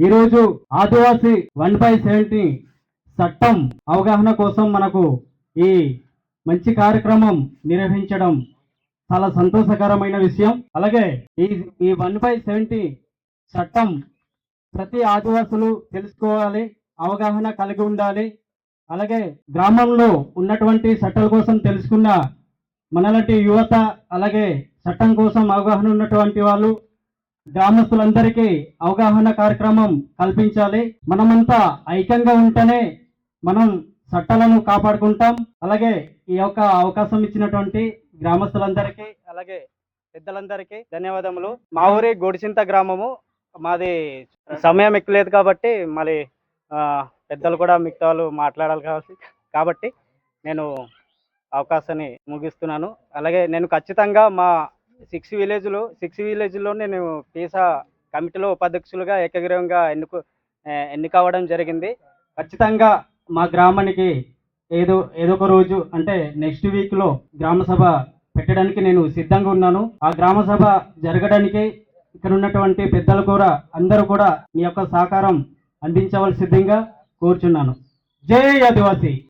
ఈరోజు ఆదివాసీ 1/70 చట్టం అవగాహన కోసం మనకు ఈ మంచి కార్యక్రమం నిర్వహించడం చాలా సంతోషకరమైన విషయం. అలాగే ఈ 1/70 చట్టం ప్రతి ఆదివాసులు తెలుసుకోవాలి, అవగాహన కలిగి ఉండాలి. అలాగే గ్రామంలో ఉన్నటువంటి చట్టాల కోసం తెలుసుకున్న మనలాంటి యువత, అలాగే చట్టం కోసం అవగాహన ఉన్నటువంటి వాళ్ళు గ్రామస్తులందరికీ అవగాహన కార్యక్రమం కల్పించాలి. మనమంతా ఐక్యంగా ఉంటేనే మనం చట్టాలను కాపాడుకుంటాం. అలాగే ఈ యొక్క అవకాశం ఇచ్చినటువంటి గ్రామస్తులందరికీ అలాగే పెద్దలందరికీ ధన్యవాదములు. మా ఊరి గొడిచింత గ్రామము. మాది సమయం ఎక్కులేదు కాబట్టి మళ్ళీ పెద్దలు కూడా మిగతా వాళ్ళు మాట్లాడాలి కాబట్టి నేను అవకాశాన్ని ముగిస్తున్నాను. అలాగే నేను ఖచ్చితంగా మా 6 విలేజ్లో నేను పీసా కమిటీలో ఉపాధ్యక్షులుగా ఏకగ్రీవంగా ఎన్నిక అవ్వడం జరిగింది. ఖచ్చితంగా మా గ్రామానికి ఏదో ఒక రోజు అంటే నెక్స్ట్ వీక్లో గ్రామ సభ పెట్టడానికి నేను సిద్ధంగా ఉన్నాను. ఆ గ్రామ సభ జరగడానికి ఇక్కడ ఉన్నటువంటి పెద్దలు కూడా అందరూ కూడా మీ యొక్క సహకారం అందించవలసిందిగా కోరుచున్నాను. జై ఆదివాసీ.